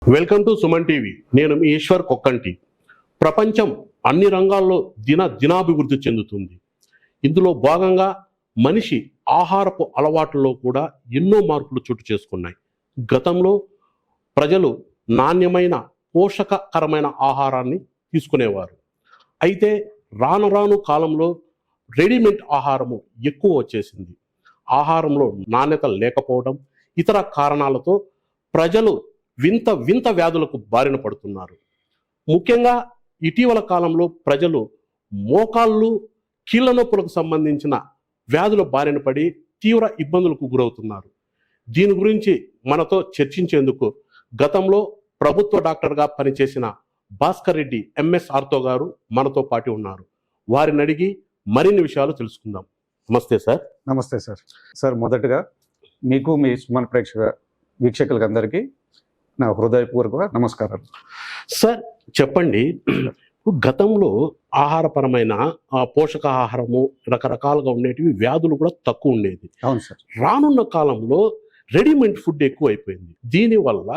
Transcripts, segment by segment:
Welcome to Suman TV. నేను మీ ఈశ్వర్ కొక్కంటి. ప్రపంచం అన్ని రంగాల్లో దినాభివృద్ధి చెందుతుంది. ఇందులో భాగంగా మనిషి ఆహారపు అలవాట్లలో కూడా ఎన్నో మార్పులు చోటు చేసుకున్నాయి. గతంలో ప్రజలు నాణ్యమైన పోషకకరమైన ఆహారాన్ని తీసుకునేవారు. అయితే రాను రాను కాలంలో రెడీమేడ్ ఆహారము ఎక్కువ వచ్చేసింది. ఆహారంలో నాణ్యత లేకపోవడం, ఇతర కారణాలతో ప్రజలు వింత వ్యాధులకు బారిన పడుతున్నారు. ముఖ్యంగా ఇటీవల కాలంలో ప్రజలు మోకాళ్ళు, కీళ్ళ నొప్పులకు సంబంధించిన వ్యాధుల బారిన పడి తీవ్ర ఇబ్బందులకు గురవుతున్నారు. దీని గురించి మనతో చర్చించేందుకు గతంలో ప్రభుత్వ డాక్టర్గా పనిచేసిన భాస్కర్ రెడ్డి ఎంఎస్ ఆర్థో గారు మనతో పాటు ఉన్నారు. వారిని అడిగి మరిన్ని విషయాలు తెలుసుకుందాం. నమస్తే సార్. నమస్తే సార్. సార్, మొదటగా మీకు మీ సుమన్ వీక్షకులకు అందరికీ నా హృదయపూర్వక నమస్కారాలు. సార్, చెప్పండి, గతంలో ఆహారపరమైన పోషకాహారము రకరకాలుగా ఉండేటివి, వ్యాధులు కూడా తక్కువ ఉండేది. అవును సార్. రానున్న కాలంలో రెడీమేడ్ ఫుడ్ ఎక్కువ అయిపోయింది. దీనివల్ల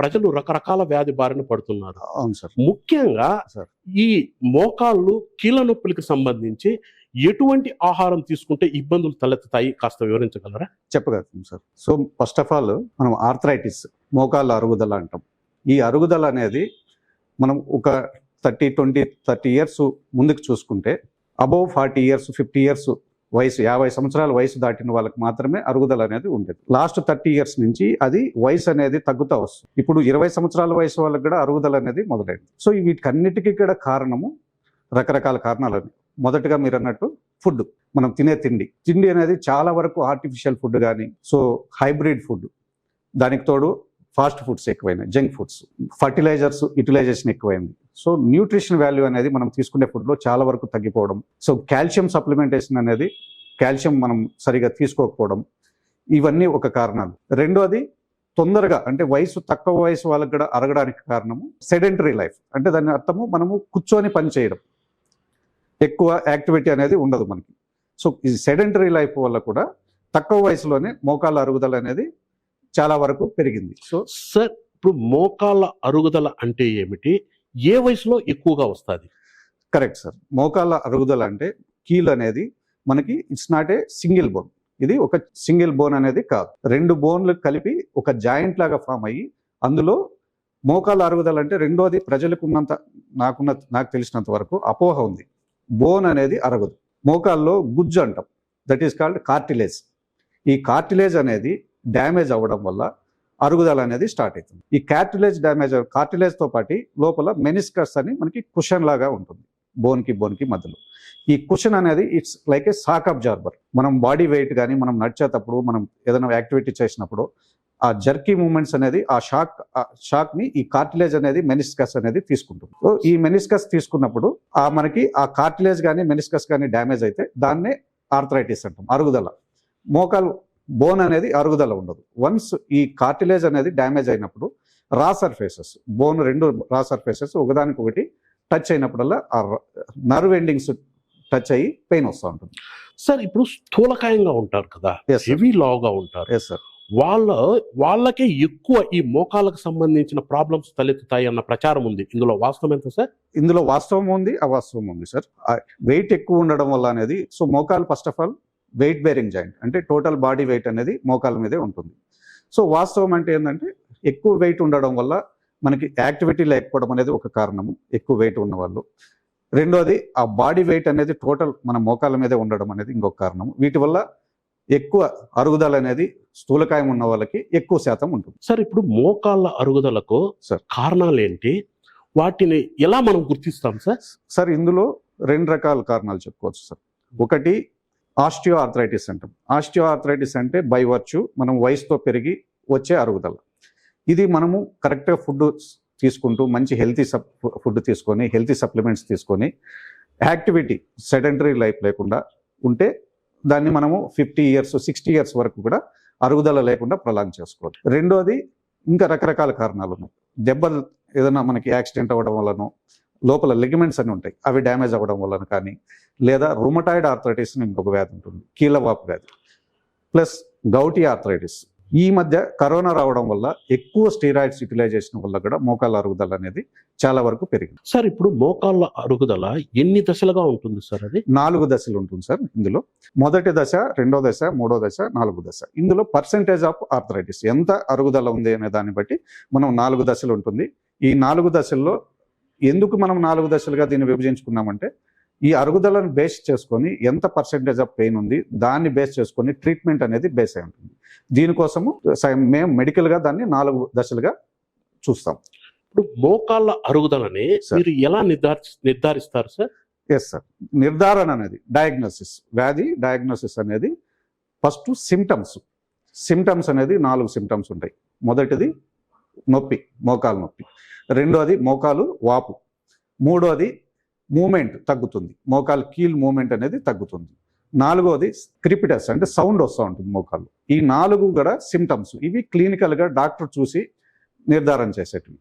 ప్రజలు రకరకాల వ్యాధి బారిన పడుతున్నారు. అవును సార్. ముఖ్యంగా ఈ మోకాళ్ళు, కీళ్ళ నొప్పులకు సంబంధించి ఎటువంటి ఆహారం తీసుకుంటే ఇబ్బందులు తలెత్తుతాయి, కాస్త వివరించగలరా? చెప్పగలుగుతాం sir. So first of all మనం ఆర్థరైటిస్, మోకాళ్ళ అరుగుదల అంటాం. ఈ అరుగుదల అనేది మనం ఒక 30 ఇయర్స్ ముందుకు చూసుకుంటే అబౌవ్ 40 ఇయర్స్ 50 ఇయర్స్ వయసు, 50 సంవత్సరాల వయసు దాటిన వాళ్ళకి మాత్రమే అరుగుదల అనేది ఉండేది. లాస్ట్ 30 ఇయర్స్ నుంచి అది వయసు అనేది తగ్గుతూ వస్తుంది. ఇప్పుడు 20 సంవత్సరాల వయసు వాళ్ళకి కూడా అరుగుదల అనేది మొదలైంది. సో వీటికన్నిటికీ కూడా కారణము రకరకాల కారణాలు. మొదటగా మీరు అన్నట్టు ఫుడ్, మనం తినే తిండి అనేది చాలా వరకు ఆర్టిఫిషియల్ ఫుడ్ కానీ, సో హైబ్రిడ్ ఫుడ్, దానికి తోడు ఫాస్ట్ ఫుడ్స్ ఎక్కువైనాయి, జంక్ ఫుడ్స్, ఫర్టిలైజర్స్ యూటిలైజేషన్ ఎక్కువైంది. సో న్యూట్రిషన్ వాల్యూ అనేది మనం తీసుకునే ఫుడ్లో చాలా వరకు తగ్గిపోవడం. సో కాల్షియం సప్లిమెంటేషన్ అనేది, కాల్షియం మనం సరిగా తీసుకోకపోవడం, ఇవన్నీ ఒక కారణాలు. రెండోది తొందరగా, అంటే తక్కువ వయసు వాళ్ళకి కూడా అరగడానికి కారణము సెడెంటరీ లైఫ్. అంటే దాని అర్థము మనము కూర్చొని పని చేయడం, ఎక్కువ యాక్టివిటీ అనేది ఉండదు మనకి. సో ఈ సెడెంటరీ లైఫ్ వల్ల కూడా తక్కువ వయసులోనే మోకాళ్ళ అరుగుదల అనేది చాలా వరకు పెరిగింది. సో సార్, ఇప్పుడు మోకాళ్ళ అరుగుదల అంటే ఏమిటి? ఏ వయసులో ఎక్కువగా వస్తుంది? Correct sir. మోకాళ్ళ అరుగుదల అంటే కీల్ అనేది మనకి it's not a single bone. ఇది ఒక సింగిల్ బోన్ అనేది కాదు, 2 బోన్లు కలిపి ఒక జాయింట్ లాగా ఫామ్ అయ్యి, అందులో మోకాళ్ళ అరుగుదల అంటే రెండోది ప్రజలకు నాకు తెలిసినంత వరకు అపోహ ఉంది. బోన్ అనేది అరగదు, మోకాల్లో గుజ్జు అంటాం, దట్ ఈస్ కాల్డ్ కార్టిలేజ్. ఈ కార్టిలేజ్ అనేది డ్యామేజ్ అవ్వడం వల్ల అరుగుదల అనేది స్టార్ట్ అవుతుంది. ఈ కార్టిలేజ్తో పాటు లోపల మెనిస్కస్ అని మనకి కుషన్ లాగా ఉంటుంది బోన్కి మధ్యలో. ఈ కుషన్ అనేది it's like A shock absorber. మనం బాడీ వెయిట్ కానీ, మనం నడిచేటప్పుడు, మనం ఏదైనా యాక్టివిటీ చేసినప్పుడు ఆ జర్కీ మూమెంట్స్ అనేది ఆ షాక్ని ఈ కార్టిలేజ్ అనేది, మెనిస్కస్ అనేది తీసుకుంటుంది. సో ఈ మెనిస్కస్ తీసుకున్నప్పుడు మనకి ఆ కార్టిలేజ్ కానీ మెనిస్కస్ కానీ డ్యామేజ్ అయితే దాన్నే ఆర్థరైటిస్ అంటాం, అరుగుదల. మోకాలు బోన్ అనేది అరుగుదల ఉండదు. వన్స్ ఈ కార్టిలేజ్ అనేది డ్యామేజ్ అయినప్పుడు రా సర్ఫేసెస్, బోన్ 2 రా సర్ఫేసెస్ ఒకదానికొకటి టచ్ అయినప్పుడల్లా ఆ నర్వ్ ఎండింగ్స్ టచ్ అయ్యి పెయిన్ వస్తూ ఉంటుంది. సార్, ఇప్పుడు స్థూలకాయంగా ఉంటారు కదా, హెవీ లావుగా ఉంటారు. Yes sir. వాళ్ళకే ఎక్కువ ఈ మోకాళ్ళకు సంబంధించిన ప్రాబ్లమ్స్ తలెత్తుతాయి అన్న ప్రచారం ఉంది. ఇందులో వాస్తవం ఎంత సార్? ఇందులో వాస్తవం ఉంది, అవాస్తవం ఉంది సార్. వెయిట్ ఎక్కువ ఉండడం వల్ల అనేది, సో మోకాలు first of all weight bearing joint, అంటే టోటల్ బాడీ వెయిట్ అనేది మోకాల మీదే ఉంటుంది. సో వాస్తవం అంటే ఏంటంటే ఎక్కువ వెయిట్ ఉండడం వల్ల మనకి యాక్టివిటీ లేకపోవడం అనేది ఒక కారణము, ఎక్కువ వెయిట్ ఉన్న వాళ్ళు. రెండోది ఆ బాడీ వెయిట్ అనేది టోటల్ మన మోకాల మీదే ఉండడం అనేది ఇంకొక కారణం. వీటి వల్ల ఎక్కువ అరుగుదల అనేది స్థూలకాయం ఉన్న వాళ్ళకి ఎక్కువ శాతం ఉంటుంది. సార్, ఇప్పుడు మోకాళ్ళ అరుగుదలకు కారణాలు ఏంటి? వాటిని ఎలా మనం గుర్తిస్తాం సార్? సార్, ఇందులో 2 రకాల కారణాలు చెప్పుకోవచ్చు సార్. ఒకటి ఆస్టియో ఆర్థరైటిస్ అంటాం. ఆస్టియో ఆర్థరైటిస్ అంటే బై వర్చ్యూ మనం వయసుతో పెరిగి వచ్చే అరుగుదల. ఇది మనము కరెక్ట్గా ఫుడ్ తీసుకుంటూ, మంచి హెల్తీ ఫుడ్ తీసుకొని, హెల్తీ సప్లిమెంట్స్ తీసుకొని, యాక్టివిటీ సెడెంటరీ లైఫ్ లేకుండా ఉంటే దాన్ని మనము 50 ఇయర్స్ 60 ఇయర్స్ వరకు కూడా అరుగుదల లేకుండా ప్రొలాంగ్ చేసుకోవాలి. రెండోది ఇంకా రకరకాల కారణాలు ఉన్నాయి. దెబ్బలు, ఏదైనా మనకి యాక్సిడెంట్ అవ్వడం వల్లనో, లోపల లిగమెంట్స్ అని ఉంటాయి, అవి డ్యామేజ్ అవ్వడం వలన కానీ, లేదా రుమటాయిడ్ ఆర్థరైటిస్ అని ఇంకొక వ్యాధి ఉంటుంది, కీళ్ళవాపు వ్యాధి, ప్లస్ గౌటీ ఆర్థరైటిస్. ఈ మధ్య కరోనా రావడం వల్ల ఎక్కువ స్టీరాయిడ్స్ యూటిలైజేషన్ వల్ల కూడా మోకాళ్ళ అరుగుదల అనేది చాలా వరకు పెరిగింది. సార్ ఇప్పుడు మోకాళ్ళ అరుగుదల ఎన్ని దశలుగా ఉంటుంది సార్? అది 4 దశలు ఉంటుంది సార్. ఇందులో మొదటి దశ, రెండో దశ, మూడో దశ, 4 దశ. ఇందులో పర్సెంటేజ్ ఆఫ్ ఆర్థరైటిస్ ఎంత అరుగుదల ఉంది అనే దాన్ని బట్టి మనం 4 దశలు ఉంటుంది. ఈ 4 దశల్లో ఎందుకు మనం 4 దశలుగా దీన్ని విభజించుకున్నామంటే ఈ అరుగుదలను బేస్ చేసుకొని ఎంత పర్సెంటేజ్ ఆఫ్ పెయిన్ ఉంది దాన్ని బేస్ చేసుకొని ట్రీట్మెంట్ అనేది బేస్ అయి ఉంటుంది. దీనికోసము మేము మెడికల్గా దాన్ని 4 దశలుగా చూస్తాం. ఇప్పుడు మోకాళ్ళ అరుగుదలని మీరు ఎలా నిర్ధారిస్తారు సార్? ఎస్ సార్, నిర్ధారణ అనేది డయాగ్నోసిస్, వ్యాధి డయాగ్నోసిస్ అనేది ఫస్ట్ సిమ్టమ్స్ అనేది 4 సిమ్టమ్స్ ఉంటాయి. మొదటిది నొప్పి, మోకాలు నొప్పి. రెండోది మోకాలు వాపు. మూడోది మూమెంట్ తగ్గుతుంది, మోకాలు కీల్ మూమెంట్ అనేది తగ్గుతుంది. 4వది క్రిపిటస్ అంటే సౌండ్ వస్తూ ఉంటుంది మోకాళ్ళు. ఈ 4 కూడా సిమ్టమ్స్. ఇవి క్లినికల్గా డాక్టర్ చూసి నిర్ధారణ చేసేటివి.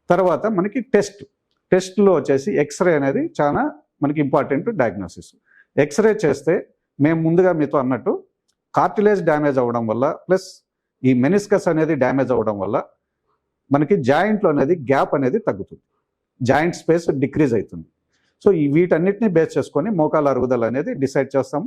తర్వాత మనకి టెస్ట్లో వచ్చేసి ఎక్స్రే అనేది చాలా మనకి ఇంపార్టెంట్ డయాగ్నోసిస్. ఎక్స్రే చేస్తే మేము ముందుగా మీతో అన్నట్టు కార్టిలేజ్ డ్యామేజ్ అవ్వడం వల్ల ప్లస్ ఈ మెనిస్కస్ అనేది డ్యామేజ్ అవ్వడం వల్ల మనకి జాయింట్లో అనేది గ్యాప్ అనేది తగ్గుతుంది, జాయింట్ స్పేస్ డిక్రీజ్ అవుతుంది. సో ఈ వీటన్నిటిని బేస్ చేసుకొని మోకాళ్ళ అరుగుదల అనేది డిసైడ్ చేస్తాం.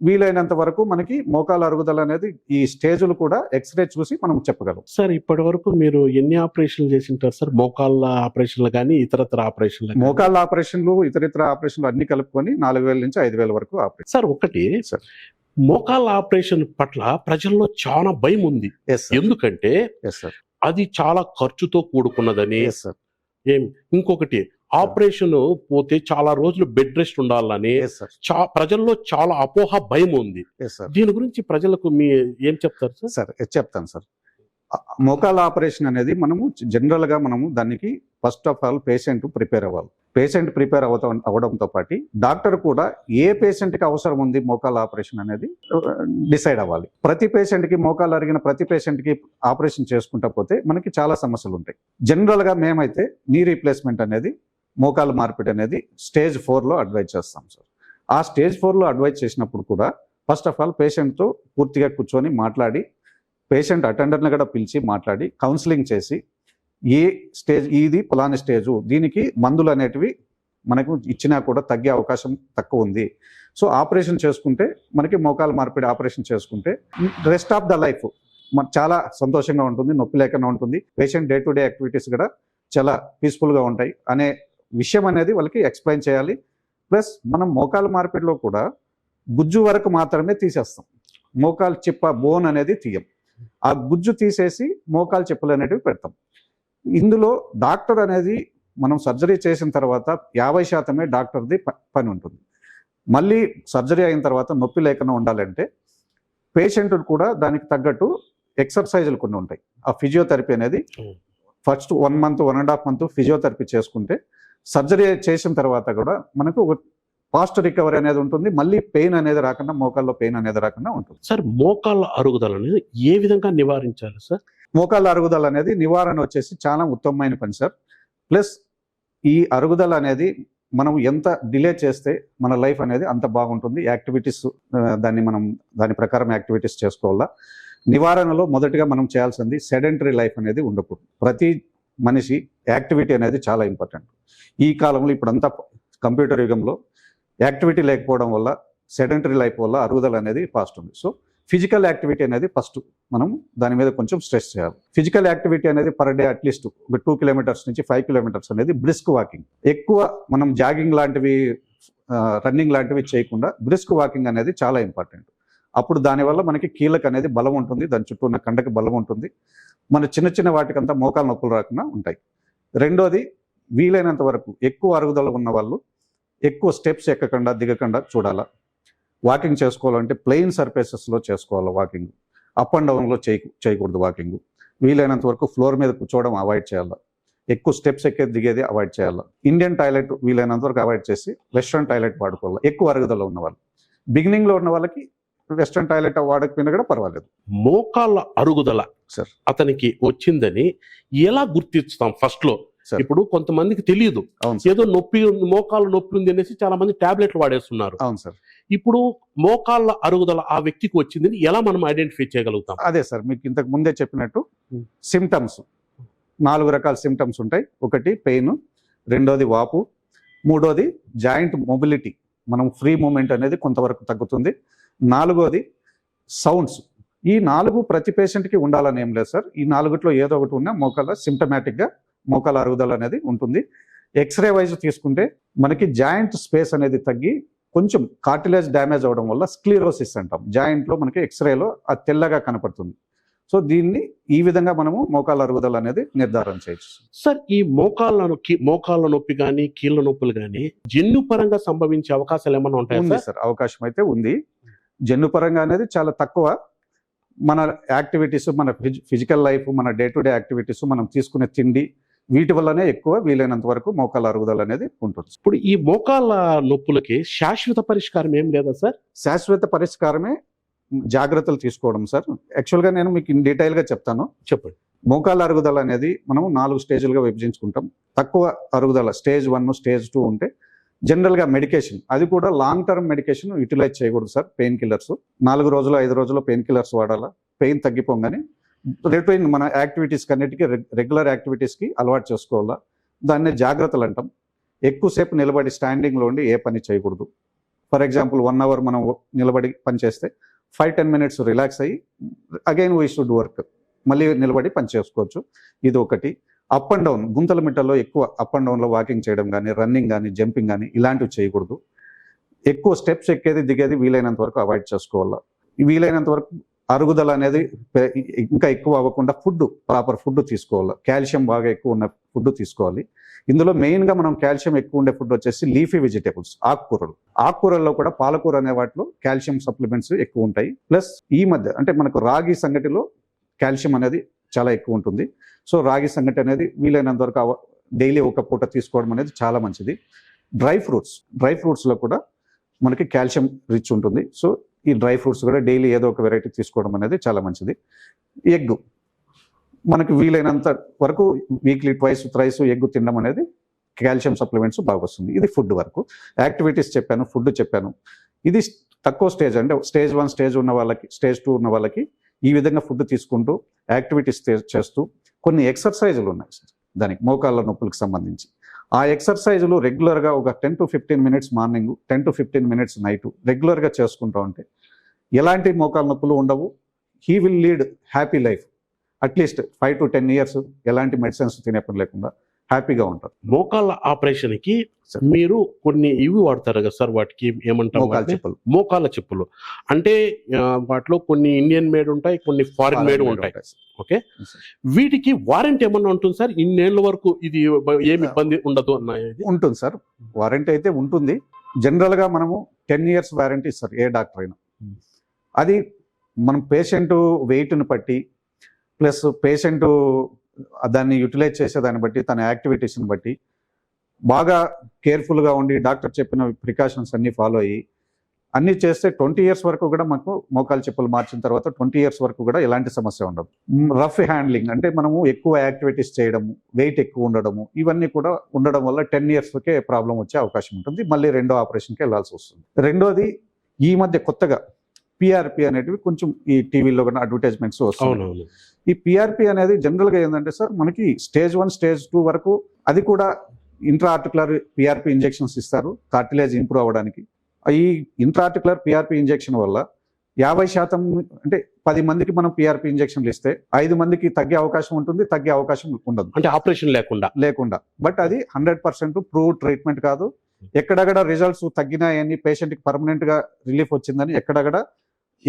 వీలైనంత వరకు మనకి మోకాళ్ళ అరుగుదల అనేది ఈ స్టేజ్లు కూడా ఎక్స్రే చూసి మనం చెప్పగలం. సార్ ఇప్పటి వరకు మీరు ఎన్ని ఆపరేషన్లు చేసి ఉంటారు సార్? మోకాళ్ళ ఆపరేషన్లు కానీ ఇతరత్ర ఆపరేషన్లు? మోకాళ్ళ ఆపరేషన్లు ఇతరితర ఆపరేషన్లు అన్ని కలుపుకొని 4,000 నుంచి 5,000 వరకు ఆపరేషన్. సార్ ఒకటి సార్, మోకాళ్ళ ఆపరేషన్ పట్ల ప్రజల్లో చాలా భయం ఉంది. ఎందుకంటే అది చాలా ఖర్చుతో కూడుకున్నదని. ఇంకొకటి ఆపరేషన్ పోతే చాలా రోజులు బెడ్ రెస్ట్ ఉండాలని ప్రజల్లో చాలా అపోహ, భయం ఉంది. దీని గురించి ప్రజలకు మీ ఏం చెప్తారు సార్? సార్ చెప్తాను సార్. మోకాళ్ళ ఆపరేషన్ అనేది మనము జనరల్గా మనము దానికి first of all patient prepare అవ్వాలి. పేషెంట్ ప్రిపేర్ అవ్వడంతో పాటు డాక్టర్ కూడా ఏ పేషెంట్కి అవసరం ఉంది మోకాళ్ళ ఆపరేషన్ అనేది డిసైడ్ అవ్వాలి. ప్రతి పేషెంట్కి మోకాళ్ళు అరిగిన ప్రతి పేషెంట్కి ఆపరేషన్ చేసుకుంటా పోతే మనకి చాలా సమస్యలు ఉంటాయి. జనరల్గా మేమైతే నీ రీప్లేస్మెంట్ అనేది, మోకాళ్ళ మార్పిడి అనేది స్టేజ్ 4లో అడ్వైజ్ చేస్తాం సార్. ఆ స్టేజ్ 4లో అడ్వైజ్ చేసినప్పుడు కూడా ఫస్ట్ ఆఫ్ ఆల్ పేషెంట్తో పూర్తిగా కూర్చొని మాట్లాడి, పేషెంట్ అటెండర్ని కూడా పిలిచి మాట్లాడి కౌన్సిలింగ్ చేసి, ఏ స్టేజ్ ఇది ఫలానా స్టేజు, దీనికి మందులు అనేటివి మనకు ఇచ్చినా కూడా తగ్గే అవకాశం తక్కువ ఉంది. సో ఆపరేషన్ చేసుకుంటే మనకి మోకాళ్ళ మార్పిడి ఆపరేషన్ చేసుకుంటే రెస్ట్ ఆఫ్ ద లైఫ్ చాలా సంతోషంగా ఉంటుంది, నొప్పి లేకుండా ఉంటుంది. Patient day to day activities కూడా చాలా పీస్ఫుల్గా ఉంటాయి అనే విషయం అనేది వాళ్ళకి ఎక్స్ప్లెయిన్ చేయాలి. ప్లస్ మనం మోకాళ్ళ మార్పిడిలో కూడా గుజ్జు వరకు మాత్రమే తీసేస్తాం, మోకాలు చిప్ప బోన్ అనేది తీయం. ఆ గుజ్జు తీసేసి మోకాలు చిప్పలు అనేటివి పెడతాం. ఇందులో డాక్టర్ అనేది మనం సర్జరీ చేసిన తర్వాత 50% డాక్టర్ది పని ఉంటుంది. మళ్ళీ సర్జరీ అయిన తర్వాత నొప్పి లేకుండా ఉండాలంటే పేషెంట్ కూడా దానికి తగ్గట్టు ఎక్సర్సైజులు కొన్ని ఉంటాయి. ఆ ఫిజియోథెరపీ అనేది ఫస్ట్ 1 month 1.5 month ఫిజియోథెరపీ చేసుకుంటే సర్జరీ చేసిన తర్వాత కూడా మనకు ఒక ఫాస్ట్ రికవరీ అనేది ఉంటుంది. మళ్ళీ పెయిన్ అనేది రాకుండా, మోకాల్లో పెయిన్ అనేది రాకుండా ఉంటుంది. సార్ మోకాళ్ళ అరుగుదల అనేది ఏ విధంగా నివారించాలి సార్? మోకాళ్ళ అరుగుదల అనేది నివారణ వచ్చేసి చాలా ఉత్తమమైన పని సార్. ప్లస్ ఈ అరుగుదల అనేది మనం ఎంత డిలే చేస్తే మన లైఫ్ అనేది అంత బాగుంటుంది. యాక్టివిటీస్ దాని ప్రకారం యాక్టివిటీస్ చేసుకోవాలా. నివారణలో మొదటిగా మనం చేయాల్సింది సెడెంటరీ లైఫ్ అనేది ఉండకూడదు. ప్రతి మనిషి యాక్టివిటీ అనేది చాలా ఇంపార్టెంట్. ఈ కాలంలో ఇప్పుడంతా కంప్యూటర్ యుగంలో యాక్టివిటీ లేకపోవడం వల్ల, సెడెంటరీ లైఫ్ వల్ల అరుగుదల అనేది ఫాస్ట్ ఉంది. సో ఫిజికల్ యాక్టివిటీ అనేది ఫస్ట్ మనం దాని మీద కొంచెం స్ట్రెస్ చేయాలి. ఫిజికల్ యాక్టివిటీ అనేది పర్ డే అట్లీస్ట్ ఒక 2 kilometers నుంచి 5 kilometers అనేది బ్రిస్క్ వాకింగ్. ఎక్కువ మనం జాగింగ్ లాంటివి, రన్నింగ్ లాంటివి చేయకుండా బ్రిస్క్ వాకింగ్ అనేది చాలా ఇంపార్టెంట్. అప్పుడు దానివల్ల మనకి కీళ్ళకు అనేది బలం ఉంటుంది, దాని చుట్టూ ఉన్న కండకి బలం ఉంటుంది. మన చిన్న చిన్న వాటికంతా మోకాలు నొప్పులు రాకుండా ఉంటాయి. రెండోది, వీలైనంత వరకు ఎక్కువ అరుగుదల ఉన్న వాళ్ళు ఎక్కువ స్టెప్స్ ఎక్కకుండా దిగకుండా చూడాలా. వాకింగ్ చేసుకోవాలంటే ప్లెయిన్ సర్ఫేసెస్లో చేసుకోవాలి వాకింగ్. అప్ అండ్ డౌన్లో చేయకూడదు వాకింగ్. వీలైనంత వరకు ఫ్లోర్ మీద కూర్చోవడం అవాయిడ్ చేయాలి. ఎక్కువ స్టెప్స్ ఎక్కేది దిగేది అవాయిడ్ చేయాలి. ఇండియన్ టాయిలెట్ వీలైనంత వరకు అవాయిడ్ చేసి వెస్ట్రన్ టాయిలెట్ వాడుకోవాలి. ఎక్కువ అరుగుదల ఉన్న వాళ్ళు, బిగినింగ్లో ఉన్న వాళ్ళకి వెస్ట్రన్ టాయిలెట్ వాడకపోయినా కూడా పర్వాలేదు. మోకాళ్ళ అరుగుదల సార్ అతనికి వచ్చిందని ఎలా గుర్తిస్తాం ఫస్ట్ లో? ఇప్పుడు కొంతమందికి తెలియదు, ఏదో నొప్పి, మోకాలు నొప్పి ఉంది అనేసి చాలా మంది టాబ్లెట్లు వాడేస్తున్నారు. అవును సార్. ఇప్పుడు మోకాళ్ళ అరుగుదల ఆ వ్యక్తికి వచ్చిందని ఎలా మనం ఐడెంటిఫై చేయగలుగుతాం? అదే సార్, మీకు ఇంతకు ముందే చెప్పినట్టు సిమ్టమ్స్ 4 రకాల సిమ్టమ్స్ ఉంటాయి. ఒకటి పెయిన్, రెండోది వాపు, మూడోది జాయింట్ మొబిలిటీ, మనం ఫ్రీ మూమెంట్ అనేది కొంతవరకు తగ్గుతుంది, నాలుగోది సౌండ్స్. ఈ 4 ప్రతి పేషెంట్కి ఉండాలని ఏం లేదు సార్. ఈ 4లో ఏదో ఒకటి ఉన్నా మోకాళ్ళ సిమ్టమాటిక్గా మోకాళ్ళ అరుగుదల అనేది ఉంటుంది. ఎక్స్రే వైజ్ తీసుకుంటే మనకి జాయింట్ స్పేస్ అనేది తగ్గి కొంచెం కార్టిలేజ్ డ్యామేజ్ అవడం వల్ల స్క్లీరోసిస్ అంటాం. జాయింట్లో మనకి ఎక్స్రేలో అది తెల్లగా కనపడుతుంది. సో దీన్ని ఈ విధంగా మనము మోకాళ్ళ అరుగుదల అనేది నిర్ధారణ చేయొచ్చు. సార్, ఈ మోకాళ్ళ నొప్పి కానీ కీళ్ళ నొప్పులు కానీ జన్యుపరంగా సంభవించే అవకాశాలు ఏమైనా ఉంటాయా ఉంది సార్? సార్, అవకాశం అయితే ఉంది. జన్యుపరంగా అనేది చాలా తక్కువ. మన యాక్టివిటీస్, మన ఫిజికల్ లైఫ్, మన డే టు డే యాక్టివిటీస్, మనం తీసుకునే తిండి, వీటి వల్లనే ఎక్కువ వీలైనంత వరకు మోకాళ్ళ అరుగుదల అనేది ఉంటుంది. ఇప్పుడు ఈ మోకాళ్ళ నొప్పులకి శాశ్వత పరిష్కారం ఏం లేదా సార్? శాశ్వత పరిష్కారమే జాగ్రత్తలు తీసుకోవడం సార్. యాక్చువల్గా నేను మీకు డీటెయిల్గా చెప్తాను. చెప్పండి. మోకాళ్ళ అరుగుదల అనేది మనం 4 స్టేజ్లుగా విభజించుకుంటాం. తక్కువ అరుగుదల స్టేజ్ 1, స్టేజ్ 2 ఉంటే జనరల్గా మెడికేషన్, అది కూడా లాంగ్ టర్మ్ మెడికేషన్ యూటిలైజ్ చేయకూడదు సార్. పెయిన్ కిల్లర్స్ 4 రోజులు 5 రోజులు పెయిన్ కిల్లర్స్ వాడాలా. పెయిన్ తగ్గిపోగానే రొటీన్ మన యాక్టివిటీస్కి అన్నిటికీ రెగ్యులర్ యాక్టివిటీస్కి అలవాటు చేసుకోవాలా. దాన్ని జాగ్రత్తలు అంటాం. ఎక్కువసేపు నిలబడి స్టాండింగ్లో ఉండి ఏ పని చేయకూడదు. ఫర్ ఎగ్జాంపుల్ 1 అవర్ మనం నిలబడి పని చేస్తే 5-10 మినిట్స్ రిలాక్స్ అయ్యి అగైన్ వీ షుడ్ వర్క్, మళ్ళీ నిలబడి పని చేసుకోవచ్చు. ఇది ఒకటి. అప్ అండ్ డౌన్, గుంతల మిట్టలో ఎక్కువ అప్ అండ్ డౌన్లో వాకింగ్ చేయడం కానీ, రన్నింగ్ కానీ, జంపింగ్ కానీ ఇలాంటివి చేయకూడదు. ఎక్కువ స్టెప్స్ ఎక్కేది దిగేది వీలైనంత వరకు అవాయిడ్ చేసుకోవాలా. వీలైనంత వరకు అరుగుదల అనేది ఇంకా ఎక్కువ అవ్వకుండా ప్రాపర్ ఫుడ్ తీసుకోవాలి. కాల్షియం బాగా ఎక్కువ ఉన్న ఫుడ్ తీసుకోవాలి. ఇందులో మెయిన్గా మనం కాల్షియం ఎక్కువ ఉండే ఫుడ్ వచ్చేసి లీఫీ వెజిటేబుల్స్, ఆకుకూరల్లో కూడా పాలకూర అనే వాటిలో కాల్షియం సప్లిమెంట్స్ ఎక్కువ ఉంటాయి. ప్లస్ ఈ మధ్య అంటే మనకు రాగి సంగటిలో కాల్షియం అనేది చాలా ఎక్కువ ఉంటుంది. సో రాగి సంగటి అనేది వీలైనంత వరకు డైలీ ఒక పూట తీసుకోవడం అనేది చాలా మంచిది. డ్రై ఫ్రూట్స్లో కూడా మనకి కాల్షియం రిచ్ ఉంటుంది. సో ఈ డ్రై ఫ్రూట్స్ కూడా డైలీ ఏదో ఒక వెరైటీ తీసుకోవడం అనేది చాలా మంచిది. ఎగ్ మనకి వీలైనంత వరకు వీక్లీ ట్వైస్ ఎగ్ తినడం అనేది కాల్షియం సప్లిమెంట్స్ బాగా వస్తుంది. ఇది ఫుడ్ వరకు. యాక్టివిటీస్ చెప్పాను, ఫుడ్ చెప్పాను. ఇది తక్కువ స్టేజ్ అంటే స్టేజ్ 1 స్టేజ్ ఉన్న వాళ్ళకి, స్టేజ్ 2 ఉన్న వాళ్ళకి ఈ విధంగా ఫుడ్ తీసుకుంటూ యాక్టివిటీస్ చేస్తూ కొన్ని ఎక్సర్సైజులు ఉన్నాయి దానికి మోకాళ్ళ నొప్పులకు సంబంధించి. ఆ ఎక్సర్సైజులు రెగ్యులర్గా ఒక 10 to 15 minutes morning, 10 to 15 minutes night రెగ్యులర్గా చేసుకుంటూ ఉంటే ఎలాంటి మోకాళ్ళ నొప్పులు ఉండవు. He will lead happy life. At least 5 to 10 years ఎలాంటి మెడిసిన్స్ తినే పని లేకుండా హ్యాపీగా ఉంటారు. మోకాళ్ళ ఆపరేషన్ కి మీరు కొన్ని ఇవి వాడతారు కదా సార్, వాటికి ఏమంటారు? మోకాళ్ళ చెప్పులు. అంటే వాటిలో కొన్ని ఇండియన్ మేడ్ ఉంటాయి, కొన్ని ఫారిన్ మేడ్ ఉంటాయి. ఓకే, వీటికి వారంటీ ఏమన్నా ఉంటుంది సార్? ఇన్నేళ్ల వరకు ఇది ఏమి ఇబ్బంది ఉండదు అన్నది ఉంటుంది సార్. వారంటీ అయితే ఉంటుంది. జనరల్ గా మనము 10 years వారంటీ ఇస్తారు ఏ డాక్టర్ అయినా. అది మనం పేషెంట్ వెయిట్ని బట్టి ప్లస్ పేషెంట్ దాన్ని యూటిలైజ్ చేసేదాన్ని బట్టి, తన యాక్టివిటీస్ని బట్టి బాగా కేర్ఫుల్గా ఉండి డాక్టర్ చెప్పిన ప్రికాషన్స్ అన్నీ ఫాలో అయ్యి అన్నీ చేస్తే 20 years వరకు కూడా మనకు మోకాలు చెప్పులు మార్చిన తర్వాత 20 years వరకు కూడా ఎలాంటి సమస్య ఉండదు. రఫ్ హ్యాండ్లింగ్ అంటే మనము ఎక్కువ యాక్టివిటీస్ చేయడము, వెయిట్ ఎక్కువ ఉండడము, ఇవన్నీ కూడా ఉండడం వల్ల 10 yearsకే ప్రాబ్లం వచ్చే అవకాశం ఉంటుంది. మళ్ళీ రెండో ఆపరేషన్కి వెళ్ళాల్సి వస్తుంది. రెండోది ఈ మధ్య కొత్తగా పిఆర్పి అనేటివి కొంచెం ఈ టీవీలో కూడా అడ్వర్టైజ్మెంట్స్ వస్తున్నాయి. ఈ పిఆర్పి అనేది జనరల్గా ఏంటంటే సార్ మనకి స్టేజ్ 1 స్టేజ్ 2 వరకు అది కూడా ఇంట్రా ఆర్టికులర్ పిఆర్పి ఇంజెక్షన్స్ ఇస్తారు కార్టిలేజ్ ఇంప్రూవ్ అవ్వడానికి. ఈ ఇంట్రా ఆర్టికులర్ పిఆర్పి ఇంజెక్షన్ వల్ల 50% అంటే 10 మందికి మనం పిఆర్పి ఇంజెక్షన్లు ఇస్తే 5 మందికి తగ్గే అవకాశం ఉంటుంది, తగ్గే అవకాశం ఉండదు. అంటే ఆపరేషన్ లేకుండా. బట్ అది 100% ప్రూవ్ ట్రీట్మెంట్ కాదు. ఎక్కడక్కడ రిజల్ట్స్ తగ్గినాయని, పేషెంట్కి పర్మనెంట్గా రిలీఫ్ వచ్చిందని ఎక్కడక్కడ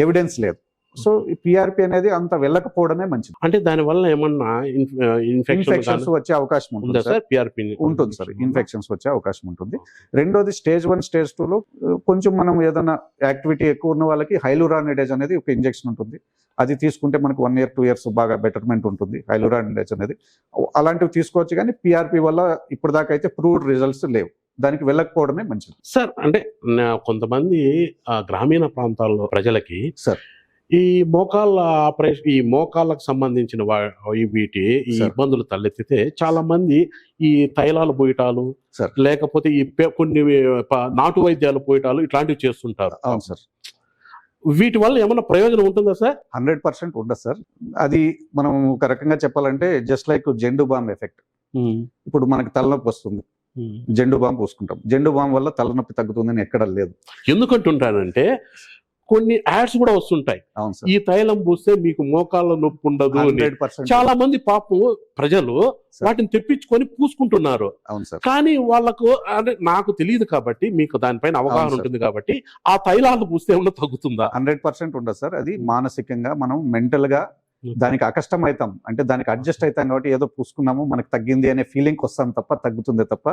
ఎవిడెన్స్ లేదు. సో ఈ పిఆర్పి అనేది అంత వెళ్ళకపోవడమే మంచిది. అంటే దానివల్ల ఏమన్నా ఇన్ఫెక్షన్స్ వచ్చే అవకాశం ఉంటుంది సార్. ఇన్ఫెక్షన్స్ వచ్చే అవకాశం ఉంటుంది. రెండోది స్టేజ్ 1 స్టేజ్ 2లో కొంచెం మనం ఏదైనా యాక్టివిటీ ఎక్కువ ఉన్న వాళ్ళకి హైలురానిడేజ్ అనేది ఒక ఇంజెక్షన్ ఉంటుంది. అది తీసుకుంటే మనకు 1 year 2 years బాగా బెటర్మెంట్ ఉంటుంది. హైలురానిడేజ్ అనేది అలాంటివి తీసుకోవచ్చు. కానీ పిఆర్పి వల్ల ఇప్పటిదాకా అయితే ప్రూవ్డ్ రిజల్ట్స్ లేవు. దానికి వెళ్ళకపోవడమే మంచిది సార్. అంటే కొంతమంది గ్రామీణ ప్రాంతాల్లో ప్రజలకి సార్ ఈ మోకాళ్ళ ఆపరేషన్, ఈ మోకాళ్ళకు సంబంధించిన ఈ Sir. ఇబ్బందులు తలెత్తితే చాలా మంది ఈ తైలాలు పోయటాలు, Sir. లేకపోతే ఈ కొన్ని నాటు వైద్యాలు పోయటాలు ఇట్లాంటివి చేస్తుంటారు. అవును సార్. వీటి వల్ల ఏమైనా ప్రయోజనం ఉంటుందా సార్? 100% ఉండదు సార్. అది మనం ఒక రకంగా చెప్పాలంటే just like Zandu balm effect. ఇప్పుడు మనకి తలనొప్పి వస్తుంది, జెండు బామ్ పూసుకుంటాం. జెండు బామ్ వల్ల తలనొప్పి తగ్గుతుందని ఎక్కడ లేదు. ఎందుకంటుంటానంటే కొన్ని యాడ్స్ కూడా వస్తుంటాయి, అవును సార్. ఈ తైలం పూస్తే మీకు మోకాళ్ళ నొప్పి ఉండదు అని. 100% చాలా మంది పాపం ప్రజలు వాటిని తెప్పించుకొని పూసుకుంటున్నారు. అవును సార్. కానీ వాళ్ళకు అంటే నాకు తెలియదు కాబట్టి, మీకు దానిపైన అవగాహన అవును సార్. ఉంటుంది కాబట్టి, ఆ తైలాలు పూస్తే ఏమన్నా తగ్గుతుందా? 100% ఉండదు సార్. అది మానసికంగా మనం మెంటల్ గా దానికి అకష్టం అవుతాం, అంటే దానికి అడ్జస్ట్ అవుతాం కాబట్టి ఏదో పూసుకున్నాము మనకు తగ్గింది అనే ఫీలింగ్ వస్తాం తప్ప, తగ్గుతుంది తప్ప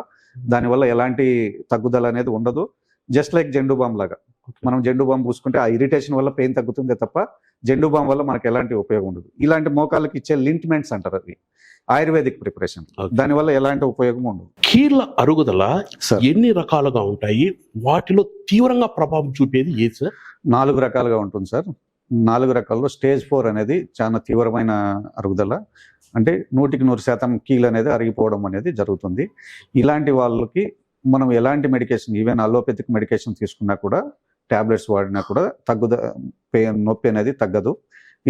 దానివల్ల ఎలాంటి తగ్గుదల అనేది ఉండదు. జస్ట్ లైక్ జెండు బామ్ లాగా మనం జెండు బామ్ పూసుకుంటే ఆ ఇరిటేషన్ వల్ల పెయిన్ తగ్గుతుందే తప్ప జెండు బామ్ వల్ల మనకు ఎలాంటి ఉపయోగం ఉండదు. ఇలాంటి మోకాళ్ళకి ఇచ్చే లింట్మెంట్స్ అంటారు, అది ఆయుర్వేదిక్ ప్రిపరేషన్. Okay. దానివల్ల ఎలాంటి ఉపయోగం ఉండదు. కీళ్ళ అరుగుదల సార్ ఎన్ని రకాలుగా ఉంటాయి? వాటిలో తీవ్రంగా ప్రభావం చూపేది ఏది సార్? 4 రకాలుగా ఉంటుంది సార్. 4 రకాల్లో స్టేజ్ 4 అనేది చాలా తీవ్రమైన అరుగుదల, అంటే 100% కీలు అనేది అరిగిపోవడం అనేది జరుగుతుంది. ఇలాంటి వాళ్ళకి మనం ఎలాంటి మెడికేషన్, ఈవెన్ అలోపతిక్ మెడికేషన్ తీసుకున్నా కూడా, టాబ్లెట్స్ వాడినా కూడా నొప్పి అనేది తగ్గదు.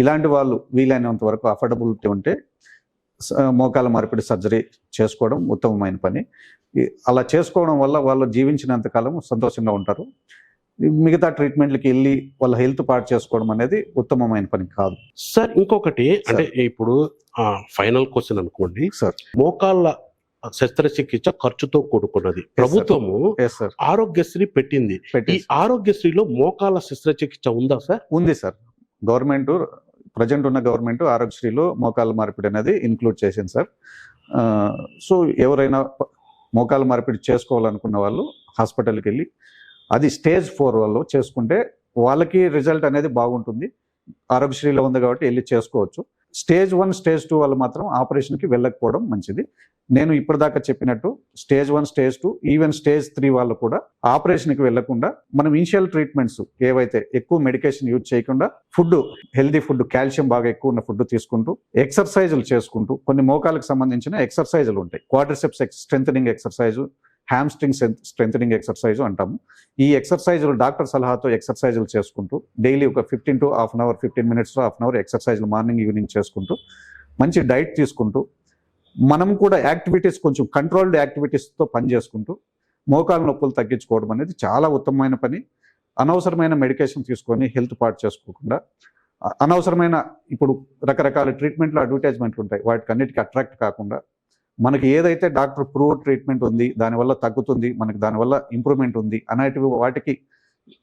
ఇలాంటి వాళ్ళు వీలైనంత వరకు అఫోర్డబిలిటీ ఉంటే మోకాల మార్పిడి సర్జరీ చేసుకోవడం ఉత్తమమైన పని. అలా చేసుకోవడం వల్ల వాళ్ళు జీవించినంత కాలం సంతోషంగా ఉంటారు. మిగతా ట్రీట్మెంట్లకి వెళ్ళి వాళ్ళ హెల్త్ పాడు చేసుకోవడం అనేది ఉత్తమమైన పని కాదు సార్. ఇంకొకటి అంటే ఇప్పుడు ఫైనల్ క్వశ్చన్ అనుకోండి సార్. మోకాళ్ళ శస్త్రచికిత్స ఖర్చుతో కూడుకున్నది. ప్రభుత్వము ఎస్ సార్, ఆరోగ్యశ్రీ పెట్టింది. ఈ ఆరోగ్యశ్రీలో మోకాళ్ళ శస్త్రచికిత్స ఉందా సార్? ఉంది సార్. గవర్నమెంట్ ప్రజెంట్ ఉన్న గవర్నమెంట్ ఆరోగ్యశ్రీలో మోకాళ్ళ మార్పిడి అనేది ఇన్క్లూడ్ చేసింది సార్. సో ఎవరైనా మోకాళ్ళ మార్పిడి చేసుకోవాలనుకున్న వాళ్ళు హాస్పిటల్కి వెళ్ళి, అది స్టేజ్ 4 వాళ్ళు చేసుకుంటే వాళ్ళకి రిజల్ట్ అనేది బాగుంటుంది. ఆరోగ్యశ్రీలో ఉంది కాబట్టి వెళ్ళి చేసుకోవచ్చు. స్టేజ్ 1, స్టేజ్ 2 వాళ్ళు మాత్రం ఆపరేషన్కి వెళ్ళకపోవడం మంచిది. నేను ఇప్పటిదాకా చెప్పినట్టు స్టేజ్ 1, స్టేజ్ 2, ఈవెన్ స్టేజ్ 3 వాళ్ళు కూడా ఆపరేషన్కి వెళ్లకుండా మనం ఇనిషియల్ ట్రీట్మెంట్స్ ఏవైతే ఎక్కువ మెడికేషన్ యూజ్ చేయకుండా ఫుడ్, హెల్దీ ఫుడ్, కాల్షియం బాగా ఎక్కువ ఉన్న ఫుడ్ తీసుకుంటూ, ఎక్సర్సైజులు చేసుకుంటూ, కొన్ని మోకాలకు సంబంధించిన ఎక్సర్సైజులు ఉంటాయి, quadriceps strengthening exercise, hamstring strengthening exercise అంటాము. ఈ ఎక్సర్సైజులు డాక్టర్ సలహాతో ఎక్సర్సైజులు చేసుకుంటూ డైలీ ఒక 15 to half an hour, 15 minutes to half an hour ఎక్సర్సైజులు మార్నింగ్ ఈవినింగ్ చేసుకుంటూ, మంచి డైట్ తీసుకుంటూ, మనం కూడా యాక్టివిటీస్ కొంచెం కంట్రోల్డ్ యాక్టివిటీస్తో పని చేసుకుంటూ మోకాలు నొప్పులు తగ్గించుకోవడం అనేది చాలా ఉత్తమమైన పని. అనవసరమైన మెడికేషన్ తీసుకొని హెల్త్ పాడు చేసుకోకుండా, అనవసరమైన ఇప్పుడు రకరకాల ట్రీట్మెంట్లు అడ్వర్టైజ్మెంట్లు ఉంటాయి, వాటికి అన్నిటికీ అట్రాక్ట్ కాకుండా మనకి ఏదైతే డాక్టర్ ప్రూవ్ ట్రీట్మెంట్ ఉంది, దానివల్ల తగ్గుతుంది, మనకి దానివల్ల ఇంప్రూవ్మెంట్ ఉంది అనేటివి వాటికి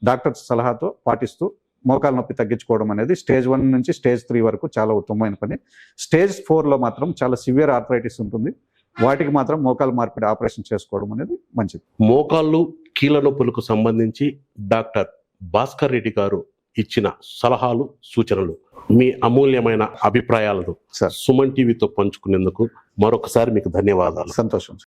డాక్టర్ సలహాతో పాటిస్తూ మోకాల నొప్పి తగ్గించుకోవడం అనేది స్టేజ్ 1 నుంచి స్టేజ్ 3 వరకు చాలా ఉత్తమమైన పని. స్టేజ్ 4లో మాత్రం చాలా సివియర్ ఆర్థరైటిస్ ఉంటుంది, వాటికి మాత్రం మోకాల మార్పిడి ఆపరేషన్ చేసుకోవడం అనేది మంచిది. మోకాళ్ళు కీళ్ళ నొప్పులకు సంబంధించి డాక్టర్ భాస్కర్ రెడ్డి గారు ఇచ్చిన సలహాలు, సూచనలు, మీ అమూల్యమైన అభిప్రాయాలను సార్ సుమన్ టీవీతో పంచుకునేందుకు మరొకసారి మీకు ధన్యవాదాలు. సంతోషం.